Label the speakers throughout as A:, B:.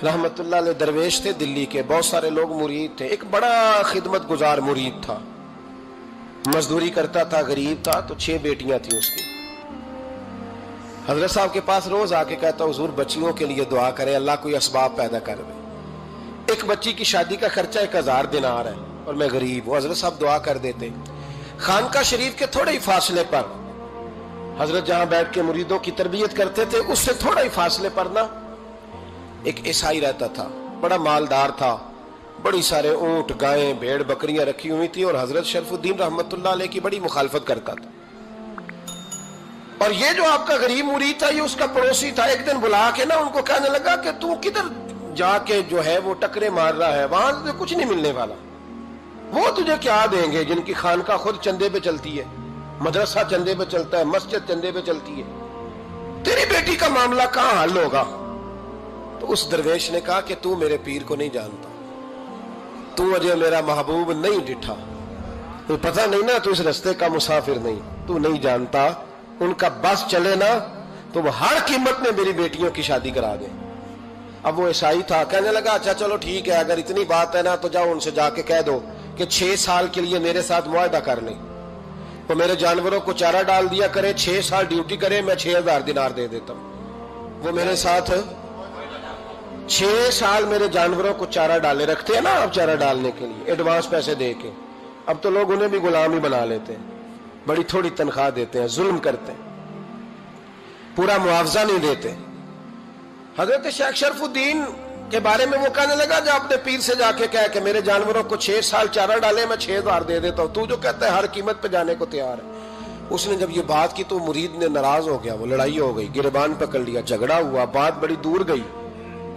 A: رحمت اللہ علیہ درویش تھے دلی کے، بہت سارے لوگ مرید تھے، ایک بڑا خدمت گزار مرید تھا، مزدوری کرتا تھا، غریب تھا، تو 6 بیٹیاں تھیں اس کی۔ حضرت صاحب کے پاس روز آ کے کہتا حضور بچیوں کے لیے دعا کرے، اللہ کوئی اسباب پیدا کر دے، ایک بچی کی شادی کا خرچہ 1000 دینار ہے اور میں غریب ہوں۔ حضرت صاحب دعا کر دیتے۔ خانقاہ شریف کے تھوڑے ہی فاصلے پر حضرت جہاں بیٹھ کے مریدوں کی تربیت کرتے تھے، اس سے تھوڑا ہی فاصلے پر نا ایک عیسائی رہتا تھا، بڑا مالدار تھا، بڑی سارے اونٹ، گائیں، بھیڑ، بکریاں رکھی ہوئی تھی، اور حضرت شرف الدین رحمت اللہ علیہ کی بڑی مخالفت کرتا تھا۔ اور یہ جو آپ کا غریب مرید تھا، یہ اس کا پڑوسی تھا، ایک دن بلا کے نا ان کو کہنے لگا کہ تو کدھر جا کے جو ہے وہ ٹکرے مار رہا ہے، وہاں سے کچھ نہیں ملنے والا، وہ تجھے کیا دیں گے جن کی خانقاہ خود چندے پہ چلتی ہے، مدرسہ چندے پہ چلتا ہے، مسجد چندے پہ چلتی ہے، تیری بیٹی کا معاملہ کہاں حل ہوگا؟ تو اس درویش نے کہا کہ تو میرے پیر کو نہیں جانتا، تو مجھے میرا محبوب نہیں ڈٹھا، تو پتہ نہیں نا، تو اس رستے کا مسافر نہیں، تو نہیں جانتا، ان کا بس چلے نا تو وہ ہر قیمت میں میری بیٹیوں کی شادی کرا دیں۔ اب وہ عیسائی تھا، کہنے لگا اچھا چلو ٹھیک ہے، اگر اتنی بات ہے نا تو جاؤ ان سے جا کے کہہ دو کہ 6 سال کے لیے میرے ساتھ معاہدہ کر لیں، وہ میرے جانوروں کو چارہ ڈال دیا کرے، 6 سال ڈیوٹی کرے، میں 6000 دینار دے دیتا ہوں۔ وہ میرے ساتھ 6 سال میرے جانوروں کو چارہ ڈالے، رکھتے ہیں نا آپ چارہ ڈالنے کے لیے ایڈوانس پیسے دے کے، اب تو لوگ انہیں بھی غلام ہی بنا لیتے ہیں، بڑی تھوڑی تنخواہ دیتے ہیں، ظلم کرتے ہیں، پورا معاوضہ نہیں دیتے۔ حضرت شیخ شرف الدین کے بارے میں وہ کہنے لگا جب اپنے پیر سے جا کے کہہ کہ میرے جانوروں کو 6 سال چارہ ڈالے، میں 6000 دے دیتا ہوں، تو جو کہتا ہے ہر قیمت پہ جانے کو تیار ہے۔ اس نے جب یہ بات کی تو مرید نے ناراض ہو گیا، وہ لڑائی ہو گئی، گریبان پکڑ لیا، جھگڑا ہوا، بات بڑی دور گئی،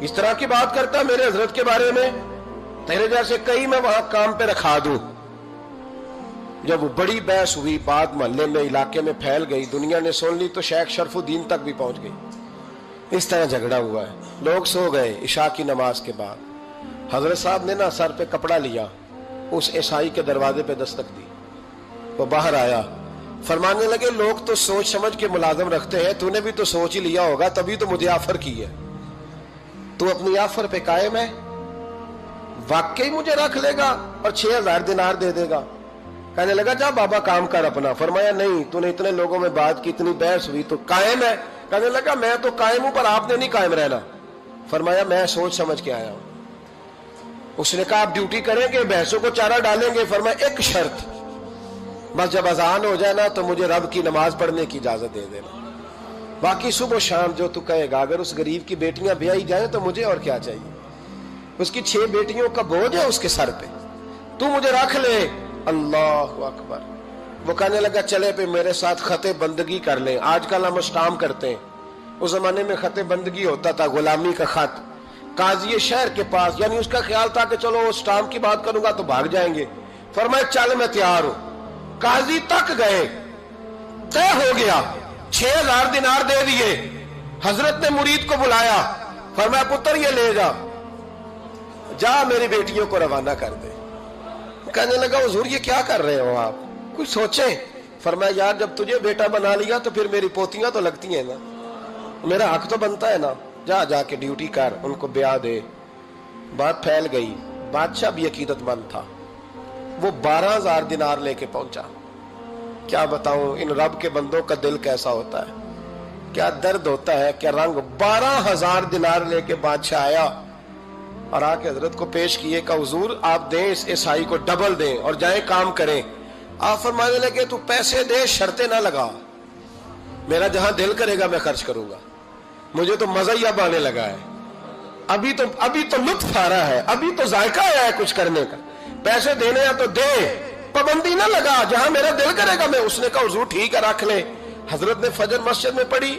A: اس طرح کی بات کرتا میرے حضرت کے بارے میں، تیرے جیسے کئی میں وہاں کام پہ رکھا دوں۔ جب وہ بڑی بحث ہوئی، بات محلے میں، علاقے میں پھیل گئی، دنیا نے سن لی، تو شیخ شرف الدین تک بھی پہنچ گئی۔ اس طرح جھگڑا ہوا ہے، لوگ سو گئے عشاء کی نماز کے بعد۔ حضرت صاحب نے نا سر پہ کپڑا لیا، اس عیسائی کے دروازے پہ دستک دی، وہ باہر آیا، فرمانے لگے لوگ تو سوچ سمجھ کے ملازم رکھتے ہیں، تو نے بھی تو سوچ ہی لیا ہوگا، تبھی تو مجھے آفر کی ہے، تو اپنی آفر پہ قائم ہے، واقعی مجھے رکھ لے گا اور 6000 دینار دے دے گا؟ کہنے لگا جا بابا کام کر اپنا۔ فرمایا نہیں، تو نے اتنے لوگوں میں بات کی، اتنی بحث ہوئی، تو قائم ہے؟ کہنے لگا میں تو قائم ہوں، پر آپ نے نہیں قائم رہنا۔ فرمایا میں سوچ سمجھ کے آیا ہوں۔ اس نے کہا آپ ڈیوٹی کریں گے، بھینسوں کو چارہ ڈالیں گے؟ فرمایا ایک شرط، بس جب اذان ہو جائے نا تو مجھے رب کی نماز پڑھنے کی اجازت دے دینا، باقی صبح و شام جو تو کہے گا۔ اگر اس غریب کی بیٹیاں بیائی جائیں تو مجھے اور کیا چاہیے، اس کی 6 بیٹیوں کا بوجھ ہے اس کے سر پہ، تو مجھے رکھ لے۔ اللہ اکبر۔ وہ کہنے لگا چلے پہ میرے ساتھ خط بندگی کر لیں، آج کل ہم اسٹامپ کرتے ہیں، اس زمانے میں خط بندگی ہوتا تھا، غلامی کا خط، قاضی شہر کے پاس، یعنی اس کا خیال تھا کہ چلو اسٹامپ کی بات کروں گا تو بھاگ جائیں گے۔ فرمایا چل میں تیار ہوں۔ قاضی تک گئے، طے ہو گیا، 6000 دینار دے دیے۔ حضرت نے مرید کو بلایا، فرمایا پتر یہ لے جا، جا میری بیٹیوں کو روانہ کر دے۔ کہنے لگا حضور یہ کیا کر رہے ہو آپ، کچھ سوچیں۔ فرمایا یار جب تجھے بیٹا بنا لیا تو پھر میری پوتیاں تو لگتی ہیں نا، میرا حق تو بنتا ہے نا، جا کے ڈیوٹی کر، ان کو بیاہ دے۔ بات پھیل گئی، بادشاہ بھی عقیدت مند تھا، وہ 12000 دینار لے کے پہنچا۔ کیا بتاؤں ان رب کے بندوں کا دل کیسا ہوتا ہے، کیا درد ہوتا ہے، کیا رنگ۔ 12000 دینار لے کے بادشاہ آیا اور آ کے حضرت کو پیش کیے کہ حضور آپ دیں اس عیسائی کو ڈبل دیں اور جائیں کام کریں۔ آپ فرمانے لگے تو پیسے دے، شرطیں نہ لگا، میرا جہاں دل کرے گا میں خرچ کروں گا، مجھے تو مزہ ہی اب آنے لگا ہے، ابھی تو لطف آ رہا ہے، ابھی تو ذائقہ آیا ہے کچھ کرنے کا، پیسے دینے ہیں تو دے، پابندی نہ لگا، جہاں میرا دل کرے گا میں۔ اس نے کہا حضور ٹھیک ہے رکھ لیں۔ حضرت نے فجر مسجد میں پڑھی،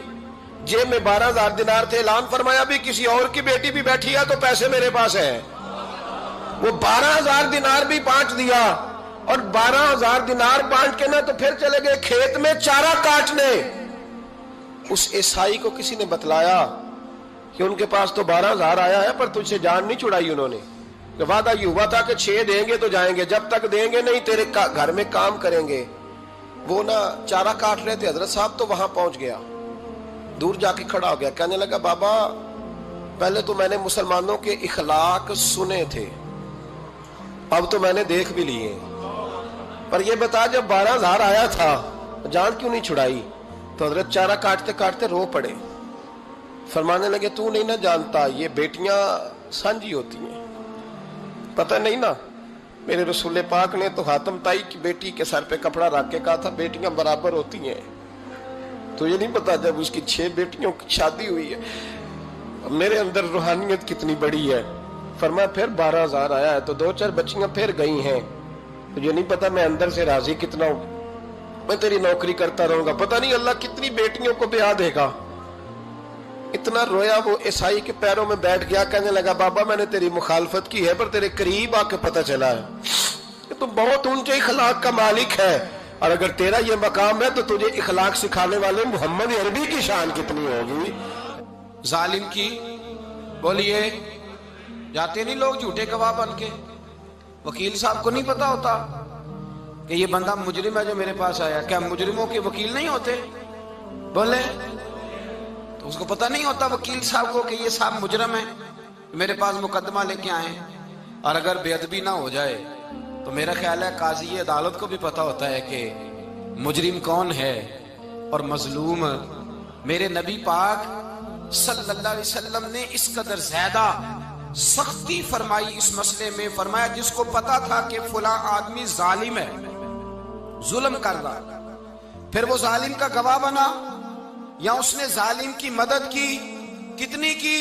A: جیب میں 12000 دینار تھے، اعلان فرمایا بھی کسی اور کی بیٹی بھی بیٹھی ہے تو پیسے میرے پاس ہیں۔ وہ 12000 دینار بھی بانٹ دیا، اور 12000 دینار بانٹ کے نا تو پھر چلے گئے کھیت میں چارہ کاٹنے۔ اس عیسائی کو کسی نے بتلایا کہ ان کے پاس تو 12000 آیا ہے، پر تجھ سے جان نہیں چھڑائی انہوں نے، کہ وعدہ یہ ہوا تھا کہ 6 دیں گے تو جائیں گے، جب تک دیں گے نہیں تیرے گھر میں کام کریں گے۔ وہ نا چارہ کاٹ رہے تھے، حضرت صاحب تو وہاں پہنچ گیا، دور جا کے کھڑا ہو گیا، کہنے لگا بابا پہلے تو میں نے مسلمانوں کے اخلاق سنے تھے، اب تو میں نے دیکھ بھی لیے، پر یہ بتا جب 12,000 آیا تھا جان کیوں نہیں چھڑائی؟ تو حضرت چارہ کاٹتے کاٹتے رو پڑے، فرمانے لگے تو نہیں نہ جانتا یہ بیٹیاں سانجھی ہوتی ہیں، پتہ نہیں نا، میرے رسول پاک نے تو حاتم تائی کی بیٹی کے سر پہ کپڑا رکھ کے کہا تھا بیٹیاں برابر ہوتی ہیں، تو یہ نہیں پتا جب اس کی 6 بیٹیوں کی شادی ہوئی ہے میرے اندر روحانیت کتنی بڑی ہے۔ فرمایا پھر 12,000 آیا ہے تو 2-4 بچیاں پھر گئی ہیں، تو یہ نہیں پتا میں اندر سے راضی کتنا ہوں، میں تیری نوکری کرتا رہوں گا، پتہ نہیں اللہ کتنی بیٹیوں کو بیاہ دے گا۔ اتنا رویا وہ عیسائی کے پیروں میں بیٹھ گیا، کہنے لگا بابا میں نے تیری مخالفت کی ہے پر تیرے قریب آ کے پتہ چلا ہے کہ تو بہت اونچے اخلاق کا مالک ہے، اور اگر تیرا یہ مقام ہے تو تجھے اخلاق سکھانے والے محمد عربی کی شان کتنی ہوگی۔
B: ظالم کی بولیے جاتے نہیں لوگ جھوٹے گواہ بن کے، وکیل صاحب کو نہیں پتا ہوتا کہ یہ بندہ مجرم ہے جو میرے پاس آیا، کیا مجرموں کے وکیل نہیں ہوتے؟ بولے تو اس کو پتہ نہیں ہوتا وکیل صاحب کو کہ یہ صاحب مجرم ہے، میرے پاس مقدمہ لے کے آئے، اور اگر بے ادبی نہ ہو جائے تو میرا خیال ہے قاضی عدالت کو بھی پتا ہوتا ہے کہ مجرم کون ہے اور مظلوم۔ میرے نبی پاک صلی اللہ علیہ وسلم نے اس قدر زیادہ سختی فرمائی اس مسئلے میں، فرمایا جس کو پتا تھا کہ فلاں آدمی ظالم ہے، ظلم کر رہا، پھر وہ ظالم کا گواہ بنا یا اس نے ظالم کی مدد کی، کتنی کی؟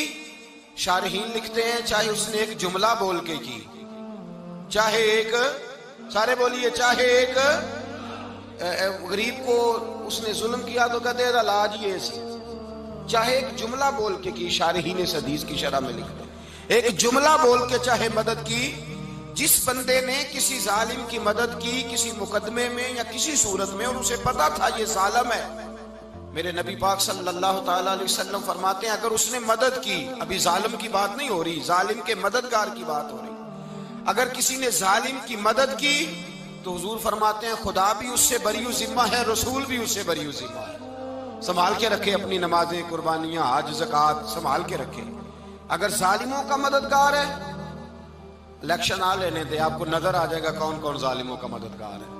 B: شارحین لکھتے ہیں چاہے اس نے ایک جملہ بول کے کی، چاہے ایک، سارے بولیے، چاہے ایک غریب کو اس نے ظلم کیا تو کہتے ہیں علاج یہ سی، چاہے ایک جملہ بول کے کی، شارحین اس حدیث کی شرح میں لکھتے ہیں ایک جملہ بول کے چاہے مدد کی، جس بندے نے کسی ظالم کی مدد کی کسی مقدمے میں یا کسی صورت میں اور اسے پتا تھا یہ ظالم ہے، میرے نبی پاک صلی اللہ تعالی علیہ وسلم فرماتے ہیں اگر اس نے مدد کی، ابھی ظالم کی بات نہیں ہو رہی، ظالم کے مددگار کی بات ہو رہی، اگر کسی نے ظالم کی مدد کی تو حضور فرماتے ہیں خدا بھی اس سے بری و ذمہ ہے، رسول بھی اس سے بری و ذمہ ہے۔ سنبھال کے رکھے اپنی نمازیں، قربانیاں، حج، زکوٰۃ سنبھال کے رکھے۔ اگر ظالموں کا مددگار ہے، الیکشن آ لینے دے، آپ کو نظر آ جائے گا کون کون ظالموں کا مددگار ہے،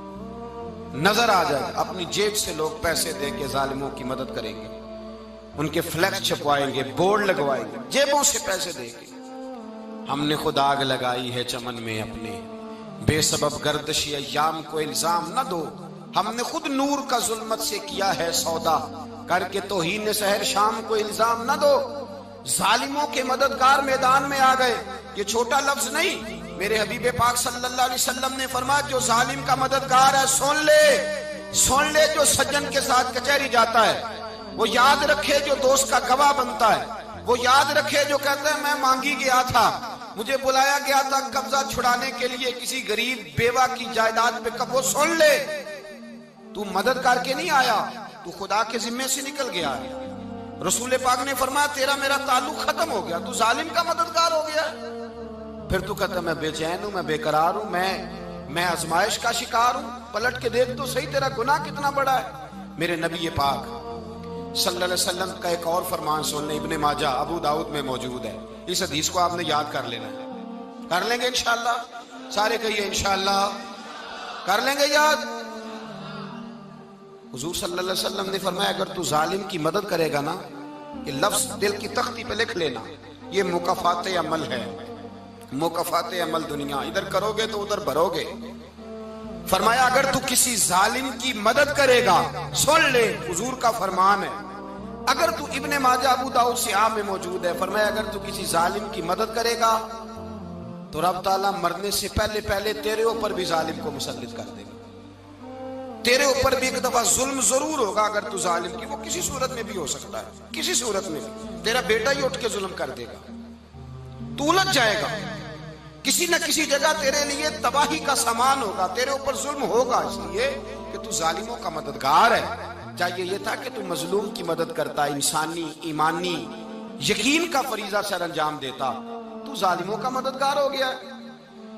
B: نظر آ جائے گا۔ اپنی جیب سے لوگ پیسے دے کے ظالموں کی مدد کریں گے، ان کے فلیکس چھپوائیں گے، بورڈ لگوائیں گے، جیبوں سے پیسے دے کے۔ ہم نے خود آگ لگائی ہے چمن میں اپنے، بے سبب گردشی ایام کو الزام نہ دو، ہم نے خود نور کا ظلمت سے کیا ہے سودا، کر کے توہین سحر شام کو الزام نہ دو۔ ظالموں کے مددگار میدان میں آ گئے، یہ چھوٹا لفظ نہیں، میرے حبیب پاک صلی اللہ علیہ وسلم نے فرمایا جو ظالم کا مددگار ہے سن لے جو سجن کے ساتھ کچہری جاتا ہے، وہ یاد رکھے جو دوست کا گواہ بنتا ہے، وہ یاد رکھے جو کہتا ہے میں مانگی گیا تھا، مجھے بلایا گیا تھا قبضہ چھڑانے کے لیے کسی غریب بیوہ کی جائیداد پہ، کب وہ سن لے تو مدد کر کے نہیں آیا، تو خدا کے ذمے سے نکل گیا ہے۔ رسول پاک نے فرمایا تیرا میرا تعلق ختم ہو گیا، تو ظالم کا مددگار ہو گیا، پھر تو کہتا میں بے چین ہوں، میں بے قرار ہوں، میں آزمائش کا شکار ہوں، پلٹ کے دیکھ تو صحیح تیرا گناہ کتنا بڑا ہے۔ میرے نبی پاک صلی اللہ علیہ وسلم کا ایک اور فرمان سن لیں، ابن ماجہ ابو داؤد میں موجود ہے، اس حدیث کو آپ نے یاد کر لینا ہے، کر لیں گے انشاءاللہ، سارے کہیے انشاءاللہ، کر لیں گے یاد۔ حضور صلی اللہ علیہ وسلم نے فرمایا اگر تو ظالم کی مدد کرے گا نا، یہ لفظ دل کی تختی پہ لکھ لینا، یہ مکافات عمل ہے، مکافات عمل دنیا، ادھر کرو گے تو ادھر بھرو گے۔ فرمایا اگر تو کسی ظالم کی مدد کرے گا، سن لے حضور کا فرمان ہے، اگر تو ابن ماجہ ابو داؤد سیاہ میں موجود ہے، فرمایا اگر تو کسی ظالم کی مدد کرے گا تو رب تعالیٰ مرنے سے پہلے پہلے تیرے اوپر بھی ظالم کو مسلط کر دے گا، تیرے اوپر بھی ایک دفعہ ظلم ضرور ہوگا اگر تو ظالم کی، وہ کسی صورت میں بھی ہو سکتا ہے، کسی صورت میں بھی تیرا بیٹا ہی اٹھ کے ظلم کر دے گا، تو الجھ جائے گا، کسی نہ کسی جگہ تیرے لیے تباہی کا سامان ہوگا، تیرے اوپر ظلم ہوگا، اس لیے کہ تو ظالموں کا مددگار ہے۔ چاہیے یہ تھا کہ تو مظلوم کی مدد کرتا، انسانی ایمانی یقین کا فریضہ سر انجام دیتا، تو ظالموں کا مددگار ہو گیا۔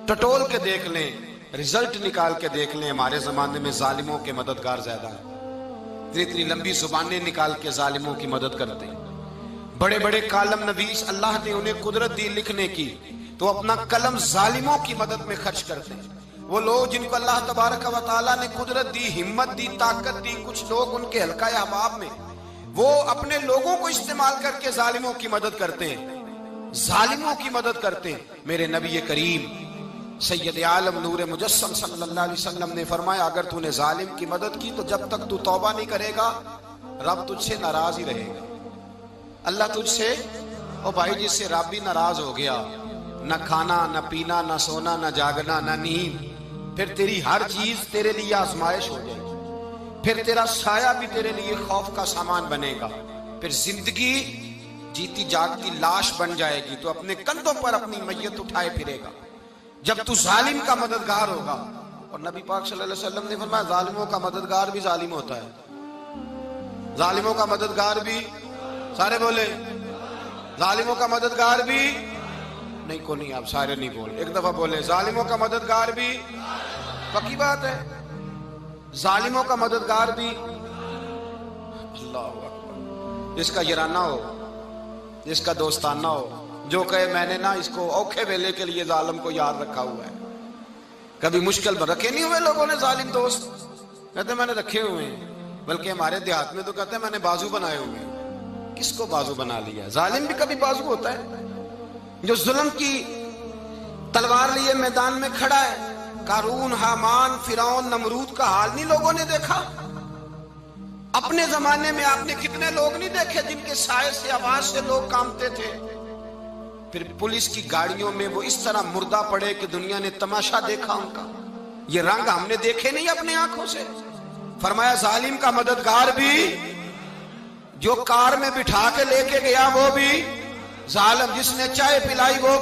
B: ٹٹول کے دیکھ لیں، رزلٹ نکال کے دیکھ لیں، ہمارے زمانے میں ظالموں کے مددگار زیادہ ہیں، اتنی لمبی زبانیں نکال کے ظالموں کی مدد کرتے ہیں، بڑے بڑے کالم نویس اللہ نے انہیں قدرت دی لکھنے کی، تو اپنا قلم ظالموں کی مدد میں خرچ کرتے ہیں۔ وہ لوگ جن کو اللہ تبارک و تعالیٰ نے قدرت دی، ہمت دی، طاقت دی، کچھ لوگ ان کے حلقہ احباب میں، وہ اپنے لوگوں کو استعمال کر کے ظالموں کی مدد کرتے ہیں، ظالموں کی مدد کرتے ہیں۔ میرے نبی کریم سید عالم نور مجسم صلی اللہ علیہ وسلم نے فرمایا، اگر تو نے ظالم کی مدد کی تو جب تک تو توبہ نہیں کرے گا رب تجھ سے ناراض ہی رہے گا۔ اللہ تجھ سے، او بھائی جس سے رب بھی ناراض ہو گیا، نہ کھانا نہ پینا نہ سونا نہ جاگنا نہ نیند، پھر تیری ہر چیز تیرے لیے آزمائش ہو جائے گی، پھر تیرا سایہ بھی تیرے لیے خوف کا سامان بنے گا، پھر زندگی جیتی جاگتی لاش بن جائے گی، تو اپنے کندھوں پر اپنی میت اٹھائے پھرے گا جب تو ظالم کا مددگار ہوگا۔ اور نبی پاک صلی اللہ علیہ وسلم نے فرمایا ظالموں کا مددگار بھی ظالم ہوتا ہے، ظالموں کا مددگار بھی، سارے بولے ظالموں کا مددگار بھی نہیں، کو نہیں، آپ سارے نہیں بولے، ایک دفعہ بولے ظالموں کا مددگار بھی، پکی بات ہے، ظالموں کا مددگار بھی۔ اللہ اکبر، جس کا یارانہ ہو، جس کا دوستانہ ہو، جو کہے میں نے نا اس کو اوکھے ویلے کے لیے ظالم کو یاد رکھا ہوا ہے۔ کبھی مشکل میں رکھے نہیں ہوئے لوگوں نے ظالم دوست، کہتے میں نے رکھے ہوئے ہیں، بلکہ ہمارے دیہات میں تو کہتے ہیں میں نے بازو بنائے ہوئے ہیں۔ کس کو بازو بنا لیا؟ ظالم بھی کبھی بازو ہوتا ہے، جو ظلم کی تلوار لیے میدان میں کھڑا ہے۔ قارون، حامان، فرعون، نمرود کا حال نہیں لوگوں نے دیکھا؟ اپنے زمانے میں آپ نے کتنے لوگ نہیں دیکھے جن کے سائے سے، آواز سے لوگ کانپتے تھے؟ پھر پولیس کی گاڑیوں میں وہ اس طرح مردہ پڑے کہ دنیا نے تماشا دیکھا ان کا۔ یہ رنگ ہم نے دیکھے نہیں اپنے آنکھوں سے۔ فرمایا ظالم کا مددگار بھی، جو کار میں بٹھا کے لے کے گیا وہ بھی ظالم، جس نے چائے پلائی وہ بھی